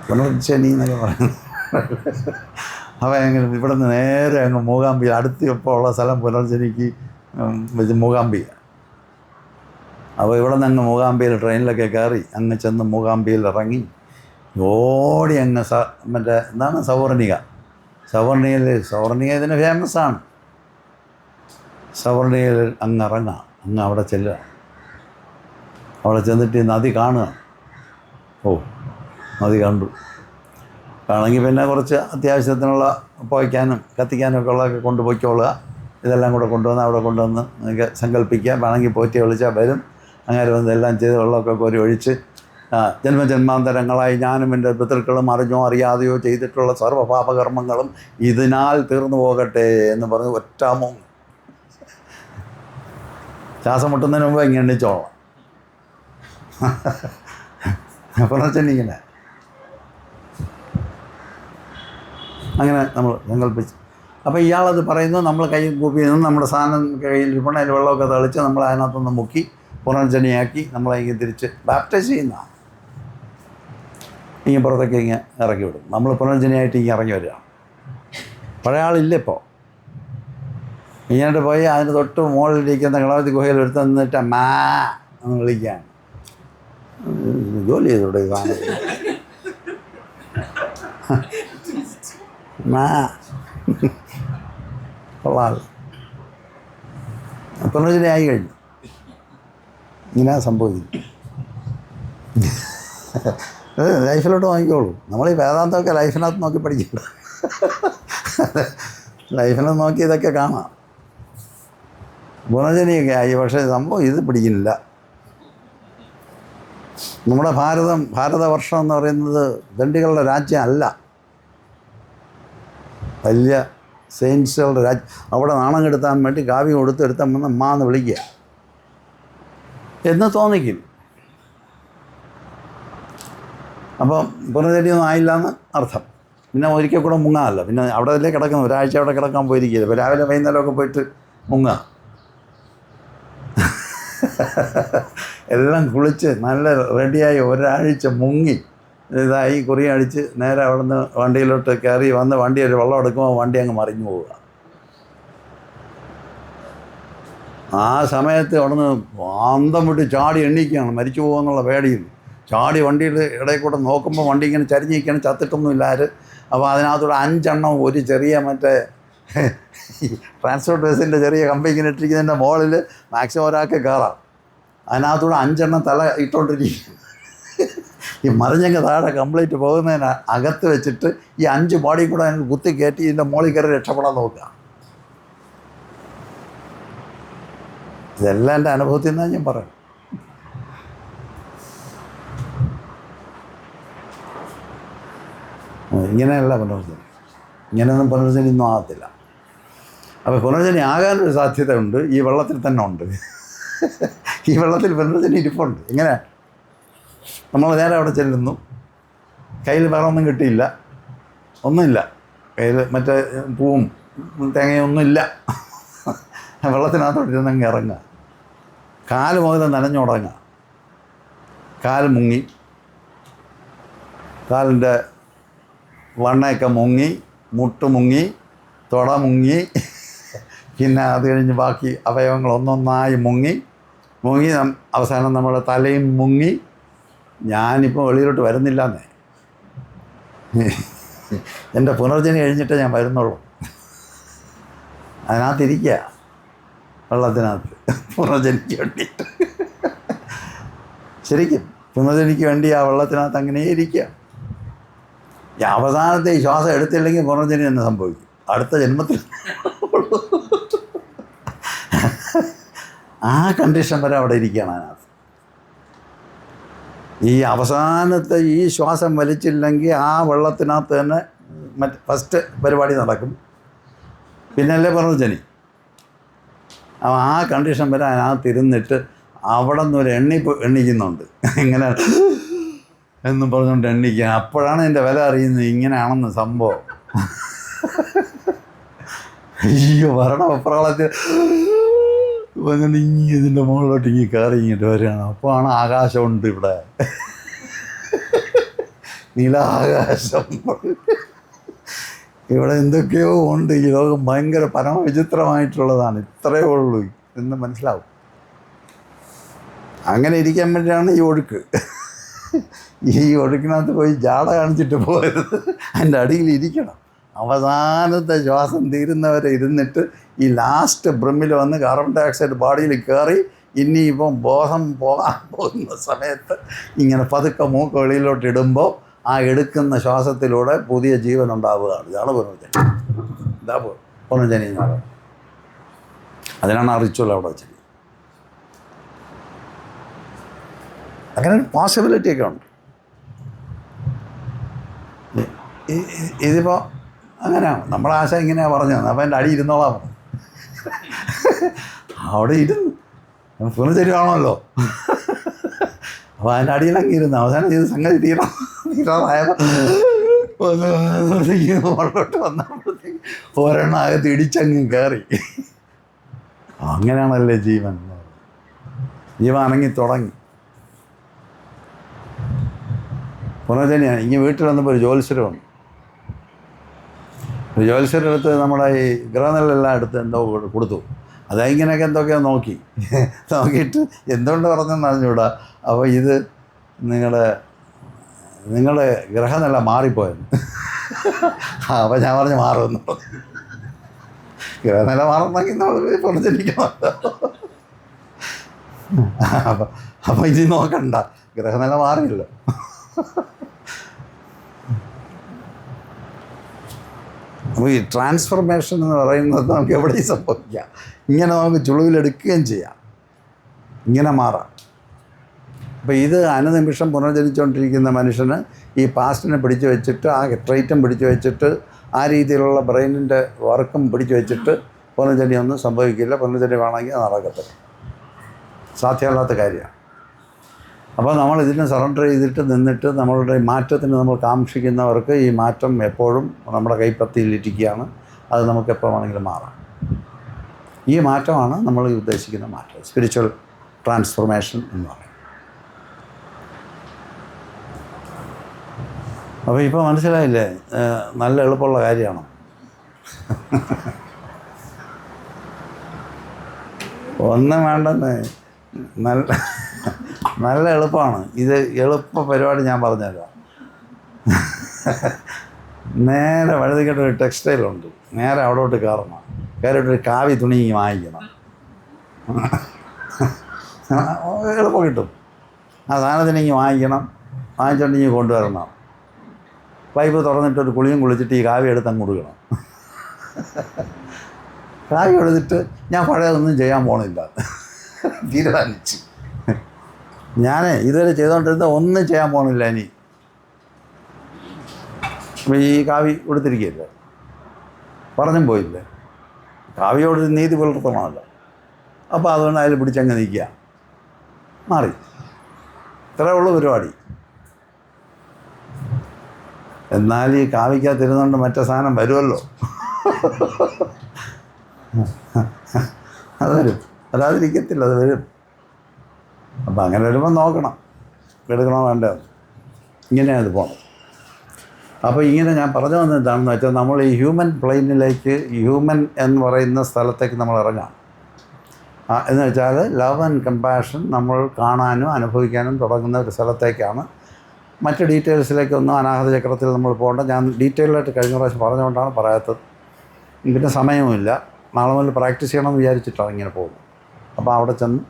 പുനർജനി എന്നൊക്കെ പറയുന്നത്. അപ്പോൾ എങ്ങനെ ഇവിടെ നിന്ന് നേരെ അങ്ങ് മൂകാംബിക, അടുത്ത് ഇപ്പോൾ ഉള്ള സ്ഥലം പുനർജനിക്ക് മൂകാംബിക. അപ്പോൾ ഇവിടെ നിന്ന് അങ്ങ് മൂകാംബികയിൽ ട്രെയിനിലൊക്കെ കയറി അങ്ങ് ചെന്ന് മൂകാംബികയിൽ ഇറങ്ങി ഓടി അങ്ങ് മറ്റേ എന്താണ് സവർണിക ഇതിന് ഫേമസാണ്. സവർണികയിൽ അങ്ങ് ഇറങ്ങാം, അങ്ങ് അവിടെ ചെല്ലുക. അവിടെ ചെന്നിട്ട് നദി കാണുക. നദി കണ്ടു. വേണമെങ്കിൽ പിന്നെ കുറച്ച് അത്യാവശ്യത്തിനുള്ള പോയിക്കാനും കത്തിക്കാനും ഒക്കെ ഉള്ളതൊക്കെ കൊണ്ടുപോയിക്കൊള്ളുക. ഇതെല്ലാം കൂടെ കൊണ്ടുവന്ന് അവിടെ കൊണ്ടുവന്ന് നിങ്ങൾക്ക് സങ്കല്പിക്കുക. വേണമെങ്കിൽ പോറ്റി വിളിച്ചാൽ വരും. അങ്ങനെ വന്ന് എല്ലാം ചെയ്ത് വെള്ളമൊക്കെ കോരി ഒഴിച്ച് ജന്മജന്മാന്തരങ്ങളായി ഞാനും എൻ്റെ പിതൃക്കളും അറിഞ്ഞോ അറിയാതെയോ ചെയ്തിട്ടുള്ള സർവ്വപാപകർമ്മങ്ങളും ഇതിനാൽ തീർന്നു പോകട്ടെ എന്ന് പറഞ്ഞ് ഒറ്റാമോ ശ്വാസം മുട്ടുന്നതിന് മുമ്പ് ഇങ്ങനെ എണ്ണിച്ചോളാം. പുനർജനിങ്ങനെ അങ്ങനെ നമ്മൾ സങ്കല്പിച്ച്. അപ്പോൾ ഇയാളത് പറയുന്നു. നമ്മൾ കൈ കൂപ്പി നിന്ന് നമ്മുടെ സാധനം കയ്യിൽ ഇരിപ്പണം, അതിൽ വെള്ളമൊക്കെ തളിച്ച് നമ്മൾ അതിനകത്തൊന്ന് മുക്കി പുനർജനിയാക്കി നമ്മളെ ഇങ്ങനെ തിരിച്ച് ബാപ്റ്റൈസ് ചെയ്യുന്നതാണ്. ഇങ്ങനെ പുറത്തൊക്കെ ഇങ്ങനെ ഇറക്കി വിടും. നമ്മൾ പുനർജനിയായിട്ട് ഇങ്ങനെ ഇറങ്ങി വരികയാണ്. പഴയ ആളില്ല ഇപ്പോൾ. ഇങ്ങോട്ട് പോയി അതിന് തൊട്ട് മുകളിലിരിക്കുന്ന കളവത്തി ഗുഹയിൽ എടുത്ത് നിന്നിട്ട് മാ എന്ന് വിളിക്കുകയാണ്. ജോലി ചെയ്തോടെ സാധനം മാ കൊള്ളാം. പുനർജനി ആയി കഴിഞ്ഞു. ഇങ്ങനെ സംഭവിക്കും. ലൈഫിലോട്ട് നോക്കിക്കോളൂ. നമ്മൾ ഈ വേദാന്തമൊക്കെ ലൈഫിനകത്ത് നോക്കി പഠിക്കണ്ട. ലൈഫിനകത്ത് നോക്കി ഇതൊക്കെ കാണാം. പുനർജനിയൊക്കെ ആയി. പക്ഷേ സംഭവം ഇത് പിടിക്കുന്നില്ല. നമ്മുടെ ഭാരതവർഷം എന്ന് പറയുന്നത് ദണ്ഡികളുടെ രാജ്യം അല്ല. വലിയ സെയിൻസുകളുടെ രാജ്യം. അവിടെ നാണം കെടുത്താൻ വേണ്ടി കാവ്യം കൊടുത്തെടുത്താൽ വന്ന് അമ്മ എന്ന് വിളിക്കുക എന്ന് തോന്നിക്കും. അപ്പം പുനർജനിയൊന്നും ആയില്ല എന്ന് അർത്ഥം. പിന്നെ ഒരിക്കൽ കൂടെ മുങ്ങാമല്ലോ. പിന്നെ അവിടെ അല്ലേ കിടക്കുന്നു. ഒരാഴ്ച അവിടെ കിടക്കാൻ പോയിരിക്കില്ല. ഇപ്പോൾ രാവിലെ വൈകുന്നേരമൊക്കെ പോയിട്ട് മുങ്ങുക. എല്ലാം കുളിച്ച് നല്ല റെഡിയായി ഒരാഴ്ച മുങ്ങി ഇതായി കുറി അടിച്ച് നേരെ അവിടെ നിന്ന് വണ്ടിയിലോട്ട് കയറി വന്ന് വണ്ടി ഒരു വെള്ളം എടുക്കുമ്പോൾ വണ്ടി അങ്ങ് മറിഞ്ഞു പോവുക. ആ സമയത്ത് അവിടെ നിന്ന് അന്തം വിട്ട് ചാടി എണ്ണിക്കുകയാണ്. മരിച്ചു പോകുമെന്നുള്ള പേടിയിൽ ചാടി വണ്ടിയിൽ ഇടയിൽ കൂടെ നോക്കുമ്പോൾ വണ്ടി ഇങ്ങനെ ചരിഞ്ഞിരിക്കുകയാണ്. ചത്തിട്ടൊന്നുമില്ല ആര്. അപ്പോൾ അതിനകത്തൂടെ 5 എണ്ണം ഒരു ചെറിയ മറ്റേ ട്രാൻസ്പോർട്ട് ബസ്സിൻ്റെ ചെറിയ കമ്പി ഇങ്ങനെ ഇട്ടിരിക്കുന്നതിൻ്റെ മുകളിൽ മാക്സിമം ഒരാൾക്ക് കയറാം. അതിനകത്തൂടെ 5 എണ്ണം തല ഇട്ടുകൊണ്ടിരിക്കും. ഈ മറിഞ്ഞങ്ങ് താഴെ കംപ്ലീറ്റ് പോകുന്നതിന് അകത്ത് വെച്ചിട്ട് ഈ 5 ബോഡിയും കൂടെ അതിന് കുത്തി കയറ്റി ഇതിൻ്റെ മുകളിൽ കയറി രക്ഷപ്പെടാൻ നോക്കുക. ഇതെല്ലാം എൻ്റെ അനുഭവത്തിൽ നിന്നാണ് ഞാൻ പറയും. ഇങ്ങനെയല്ല പുനർജനി. ഇങ്ങനെയൊന്നും പുനർജനി ഒന്നും ആകത്തില്ല. അപ്പോൾ പുനർജനി ആകാനൊരു സാധ്യത ഉണ്ട്. ഈ വെള്ളത്തിൽ തന്നെ ഉണ്ട്. ഈ വെള്ളത്തിൽ പുനർജനി ഇരിപ്പുണ്ട്. എങ്ങനെ നമ്മൾ നേരെ അവിടെ ചെല്ലുന്നു. കയ്യിൽ വേറെ ഒന്നും കിട്ടിയില്ല, ഒന്നുമില്ല. കയ്യിൽ മറ്റേ പൂവും തേങ്ങയൊന്നുമില്ല. വെള്ളത്തിനകത്തോട്ട് ഇരുന്നങ്ങ് ഇറങ്ങുക. കാല് മുതൽ നനഞ്ഞുടങ്ങുക. കാല് മുങ്ങി, കാലിൻ്റെ വണ്ണയൊക്കെ മുങ്ങി, മുട്ട് മുങ്ങി, തുട മുങ്ങി, പിന്നെ അത് കഴിഞ്ഞ് ബാക്കി അവയവങ്ങൾ ഒന്നൊന്നായി മുങ്ങി അവസാനം നമ്മുടെ തലയും മുങ്ങി. ഞാനിപ്പോൾ വെളിയിലോട്ട് വരുന്നില്ലെന്നേ. എൻ്റെ പുനർജനി കഴിഞ്ഞിട്ടേ ഞാൻ വരുന്നുള്ളൂ. അതിനകത്തിരിക്കുക, വെള്ളത്തിനകത്ത് പുനർജനിക്ക് വേണ്ടിയിട്ട്. ശരിക്കും പുനർജനിക്ക് വേണ്ടി ആ വെള്ളത്തിനകത്ത് അങ്ങനെ ഇരിക്കുക. ഈ അവസാനത്തെ ഈ ശ്വാസം എടുത്തില്ലെങ്കിൽ പുനർജനി തന്നെ സംഭവിക്കും. അടുത്ത ജന്മത്തിൽ ആ കണ്ടീഷൻ വരെ അവിടെ ഇരിക്കുകയാണ്. അതിനകത്ത് ഈ അവസാനത്തെ ഈ ശ്വാസം വലിച്ചില്ലെങ്കിൽ ആ വെള്ളത്തിനകത്ത് തന്നെ ഫസ്റ്റ് പരിപാടി നടക്കും. പിന്നല്ലേ പുനർജനി. അപ്പോൾ ആ കണ്ടീഷൻ വരെ അതിനകത്ത് ഇരുന്നിട്ട് അവിടെ നിന്ന് ഒരു എണ്ണിക്കുന്നുണ്ട്. ഇങ്ങനെ എന്നും പറഞ്ഞുകൊണ്ട് എണ്ണിക്കുക. അപ്പോഴാണ് എൻ്റെ വില അറിയുന്നത്. ഇങ്ങനെയാണെന്ന് സംഭവം. അയ്യോ ഭരണപ്രളയത്തിൽ അങ്ങനെ ഇതിൻ്റെ മുകളിലോട്ട് കയറി ഇങ്ങോട്ട് വരികയാണ്. അപ്പോഴാണ് ആകാശമുണ്ട് ഇവിടെ. നീലാകാശം, ഇവിടെ എന്തൊക്കെയോ ഉണ്ട്. ഈ ലോകം ഭയങ്കര പരമവിചിത്രമായിട്ടുള്ളതാണ്, ഇത്രയേ ഉള്ളൂ എന്ന് മനസ്സിലാവും. അങ്ങനെ ഇരിക്കാൻ വേണ്ടിയാണ് ഈ ഒഴുക്ക്. ഈ ഒഴുക്കിനകത്ത് പോയി ജാട കാണിച്ചിട്ട് പോകരുത്, അതിൻ്റെ അടിയിൽ ഇരിക്കണം. അവസാനത്തെ ശ്വാസം തീരുന്നവരെ ഇരുന്നിട്ട് ഈ ലാസ്റ്റ് ബ്രിമ്മിൽ വന്ന് കാർബൺ ഡൈ ഓക്സൈഡ് ബോഡിയിൽ കയറി ഇനിയിപ്പം ബോധം പോകാൻ പോകുന്ന സമയത്ത് ഇങ്ങനെ പതുക്കെ മൂക്ക് വെളിയിലോട്ട് ഇടുമ്പോൾ ആ എടുക്കുന്ന ശ്വാസത്തിലൂടെ പുതിയ ജീവൻ ഉണ്ടാവുകയാണ്. ഇതാണ് പുനർജനി. ഇതാ പുനർജനി എന്ന് പറയുന്നത്. അതിനാണ് ആ റിച്വൽ അവിടെ വെച്ചത്. അങ്ങനെ ഒരു പോസിബിലിറ്റിയൊക്കെ ഉണ്ട്. ഇതിപ്പോൾ അങ്ങനെയാണ്. നമ്മളെ ആശ ഇങ്ങനെയാണ് പറഞ്ഞത്. അപ്പോൾ എൻ്റെ അടി ഇരുന്നോളാം പറഞ്ഞു. അവിടെ ഇരുന്നു പുനർജനിയാണല്ലോ. അപ്പോൾ അതിൻ്റെ അടിയിലങ്ങ് ഇരുന്ന് അവസാനം ചെയ്ത് സംഗതി തീരാറായപ്പോൾ മുകളിലോട്ട് വന്നപ്പോഴത്തേക്ക് ഒരെണ്ണം അകത്ത് ഇടിച്ചങ്ങ് കയറി. അങ്ങനെയാണല്ലേ ജീവൻ. ജീവൻ അനങ്ങി തുടങ്ങി. പുനർജനിയാണ്. ഇങ്ങനെ വീട്ടിൽ വന്നപ്പോൾ ഒരു ജ്യോത്സ്യർ വന്നു. ഒരു ജ്യോത്സ്യരുടെ അടുത്ത് നമ്മുടെ ഈ ഗ്രഹനിലെല്ലാം എടുത്ത് എന്തോ കൊടുത്തു. അതിങ്ങനെയൊക്കെ എന്തൊക്കെയോ നോക്കിയിട്ട് എന്തുകൊണ്ട് പറഞ്ഞെന്ന് അറിഞ്ഞൂടാ. അപ്പോൾ ഇത് നിങ്ങളുടെ ഗ്രഹനില മാറിപ്പോയെന്ന്. അപ്പോൾ ഞാൻ പറഞ്ഞു മാറുമെന്ന് പറഞ്ഞു. ഗ്രഹനില മാറണമെങ്കിൽ നമ്മൾ പുനർജനിക്കണമല്ലോ. അപ്പം ഇനി നോക്കണ്ട, ഗ്രഹനില മാറിയല്ലോ. അപ്പോൾ ഈ ട്രാൻസ്ഫർമേഷൻ എന്ന് പറയുന്നത് നമുക്ക് എവിടെയും സംഭവിക്കാം. ഇങ്ങനെ നമുക്ക് ചുളിവിലെടുക്കുകയും ചെയ്യാം, ഇങ്ങനെ മാറാം. അപ്പോൾ ഇത് അനുനിമിഷം പുനർജനിച്ചുകൊണ്ടിരിക്കുന്ന മനുഷ്യന് ഈ പാസ്റ്റിനെ പിടിച്ചു വെച്ചിട്ട്, ആ ട്രൈറ്റും പിടിച്ചു വെച്ചിട്ട്, ആ രീതിയിലുള്ള ബ്രെയിനിൻ്റെ വർക്കും പിടിച്ചു വെച്ചിട്ട് പുനർജനിയൊന്നും സംഭവിക്കില്ല. പുനർജനി വേണമെങ്കിൽ നടക്കത്തില്ല, സാധ്യമല്ലാത്ത കാര്യമാണ്. അപ്പോൾ നമ്മൾ ഇതിന് സറണ്ടർ ചെയ്തിട്ട് നിന്നിട്ട് നമ്മളുടെ മാറ്റത്തിന് നമ്മൾ കാക്ഷിക്കുന്നവർക്ക് ഈ മാറ്റം എപ്പോഴും നമ്മുടെ കൈപ്പത്തിയിലിരിക്കുകയാണ്. അത് നമുക്ക് എപ്പോൾ വേണമെങ്കിലും മാറാം. ഈ മാറ്റമാണ് നമ്മൾ ഉദ്ദേശിക്കുന്ന മാറ്റം, സ്പിരിച്വൽ ട്രാൻസ്ഫോർമേഷൻ എന്ന് പറയും. അപ്പോൾ ഇപ്പോൾ മനസ്സിലായില്ലേ, നല്ല എളുപ്പമുള്ള കാര്യമാണ്. ഒന്നും വേണ്ടെന്ന്, നല്ല എളുപ്പമാണ് ഇത്. എളുപ്പ പരിപാടി ഞാൻ പറഞ്ഞുതരാം. നേരെ വഴുതിക്കട്ടൊരു ടെക്സ്റ്റൈലുണ്ട്, നേരെ അവിടോട്ട് കയറണം. കയറിയിട്ടൊരു കാവി തുണി വാങ്ങിക്കണം, എളുപ്പം കിട്ടും. ആ സാധനത്തിന് ഇങ്ങനെ വാങ്ങിക്കണം, വാങ്ങിച്ചുകൊണ്ട് ഇങ്ങനെ കൊണ്ടുവരണം. പൈപ്പ് തുറന്നിട്ടൊരു കുളിയും കുളിച്ചിട്ട് ഈ കാവി എടുത്ത് അങ്ങ് കൊടുക്കണം. കാവി എടുത്തിട്ട് ഞാൻ പഴയതൊന്നും ചെയ്യാൻ പോകണില്ല, തീരുമാനിച്ചു. ഞാൻ ഇതുവരെ ചെയ്തുകൊണ്ടിരുന്ന ഒന്നും ചെയ്യാൻ പോകണില്ല ഇനി. ഈ കാവി കൊടുത്തിരിക്കുകയല്ലേ, പറഞ്ഞും പോയില്ലേ, കാവിയോട് നീതി പുലർത്തണമല്ലോ. അപ്പോൾ അതുകൊണ്ട് അതിൽ പിടിച്ചങ്ങ് നിൽക്കുക, മാറി. ഇത്രയേ ഉള്ളൂ പരിപാടി. എന്നാൽ ഈ കാവിക്കകത്തിരുന്നുകൊണ്ട് മറ്റേ സാധനം വരുമല്ലോ, അത് വരും, വരാതിരിക്കത്തില്ല, അത് വരും. അപ്പം അങ്ങനെ വരുമ്പോൾ നോക്കണം, എടുക്കണോ വേണ്ടത്, ഇങ്ങനെയാണ് അത് പോകണം. അപ്പോൾ ഇങ്ങനെ ഞാൻ പറഞ്ഞു വന്നത് എന്താണെന്ന് വെച്ചാൽ, നമ്മൾ ഈ ഹ്യൂമൻ പ്ലെയിനിലേക്ക്, ഹ്യൂമൻ എന്ന് പറയുന്ന സ്ഥലത്തേക്ക് നമ്മൾ ഇറങ്ങാം. എന്ന് വെച്ചാൽ ലവ് ആൻഡ് കമ്പാഷൻ നമ്മൾ കാണാനും അനുഭവിക്കാനും തുടങ്ങുന്ന ഒരു സ്ഥലത്തേക്കാണ്. മറ്റ് ഡീറ്റെയിൽസിലേക്കൊന്നും അനാഹത ചക്രത്തിൽ നമ്മൾ പോകേണ്ട. ഞാൻ ഡീറ്റെയിലായിട്ട് കഴിഞ്ഞ പ്രാവശ്യം പറഞ്ഞുകൊണ്ടാണ് പറയാത്തത്. പിന്നെ സമയവുമില്ല. നാളെ മുതൽ പ്രാക്ടീസ് ചെയ്യണമെന്ന് വിചാരിച്ചിട്ടാണ് ഇങ്ങനെ പോകുന്നത്. അപ്പോൾ അവിടെ ചെന്ന്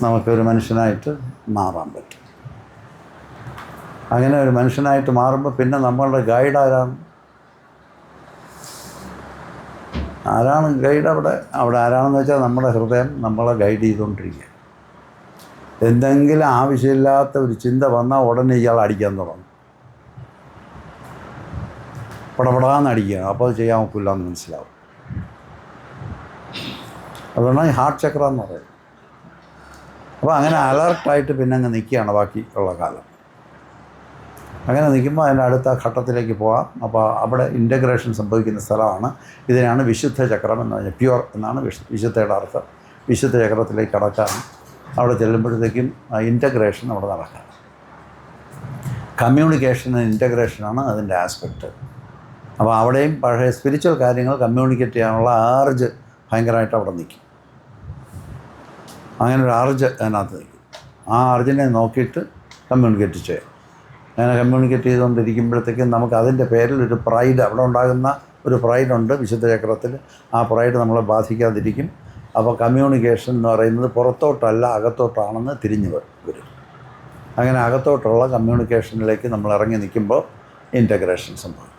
നമുക്കൊരു മനുഷ്യനായിട്ട് മാറാൻ പറ്റും. അങ്ങനെ ഒരു മനുഷ്യനായിട്ട് മാറുമ്പോൾ പിന്നെ നമ്മളുടെ ഗൈഡ് ആരാണ് ഗൈഡ്? അവിടെ ആരാണെന്ന് വെച്ചാൽ നമ്മുടെ ഹൃദയം നമ്മളെ ഗൈഡ് ചെയ്തുകൊണ്ടിരിക്കുക. എന്തെങ്കിലും ആവശ്യമില്ലാത്ത ഒരു ചിന്ത വന്നാൽ ഉടനെ ഇയാൾ അടിക്കാൻ തുടങ്ങും, പടപടാന്ന് അടിക്കുകയാണ്. അപ്പോൾ അത് ചെയ്യാൻ ഒക്കില്ല എന്ന് മനസ്സിലാവും. അതുകൊണ്ടാണ് ഈ ഹാർട്ട് ചക്ര എന്ന് പറയുന്നത്. അപ്പോൾ അങ്ങനെ അലർട്ടായിട്ട് പിന്നെ അങ്ങ് നിൽക്കുകയാണ് ബാക്കി ഉള്ള കാലം. അങ്ങനെ നിൽക്കുമ്പോൾ അതിൻ്റെ അടുത്ത ഘട്ടത്തിലേക്ക് പോകാം. അപ്പോൾ അവിടെ ഇൻ്റഗ്രേഷൻ സംഭവിക്കുന്ന സ്ഥലമാണ്. ഇതിനാണ് വിശുദ്ധ ചക്രം എന്ന് പറഞ്ഞാൽ, പ്യുവർ എന്നാണ് വിശുദ്ധയുടെ അർത്ഥം. വിശുദ്ധ ചക്രത്തിലേക്ക് കടക്കാൻ അവിടെ ചെല്ലുമ്പോഴത്തേക്കും ഇൻ്റഗ്രേഷൻ അവിടെ നടക്കാം. കമ്മ്യൂണിക്കേഷൻ ആൻഡ് ഇൻറ്റഗ്രേഷനാണ് അതിൻ്റെ ആസ്പെക്റ്റ്. അപ്പോൾ അവിടെയും പഴയ സ്പിരിച്വൽ കാര്യങ്ങൾ കമ്മ്യൂണിക്കേറ്റ് ചെയ്യാനുള്ള ആർജ് ഭയങ്കരമായിട്ട് അവിടെ നിൽക്കും. അങ്ങനെ ഒരു ആർജ് അതിനകത്ത് നിൽക്കും. ആ ആർജിനെ നോക്കിയിട്ട് കമ്മ്യൂണിക്കേറ്റ് ചെയ്യാം. അങ്ങനെ കമ്മ്യൂണിക്കേറ്റ് ചെയ്തുകൊണ്ടിരിക്കുമ്പോഴത്തേക്കും നമുക്ക് അതിൻ്റെ പേരിൽ ഒരു പ്രൈഡ്, അവിടെ ഉണ്ടാകുന്ന ഒരു പ്രൈഡുണ്ട് വിശുദ്ധ ചക്രത്തിൽ. ആ പ്രൈഡ് നമ്മളെ ബാധിക്കാതിരിക്കും. അപ്പോൾ കമ്മ്യൂണിക്കേഷൻ എന്ന് പറയുന്നത് പുറത്തോട്ടല്ല അകത്തോട്ടാണെന്ന് തിരിഞ്ഞു വരും. അങ്ങനെ അകത്തോട്ടുള്ള കമ്മ്യൂണിക്കേഷനിലേക്ക് നമ്മൾ ഇറങ്ങി നിൽക്കുമ്പോൾ ഇൻറ്റഗ്രേഷൻ സംഭവിക്കും.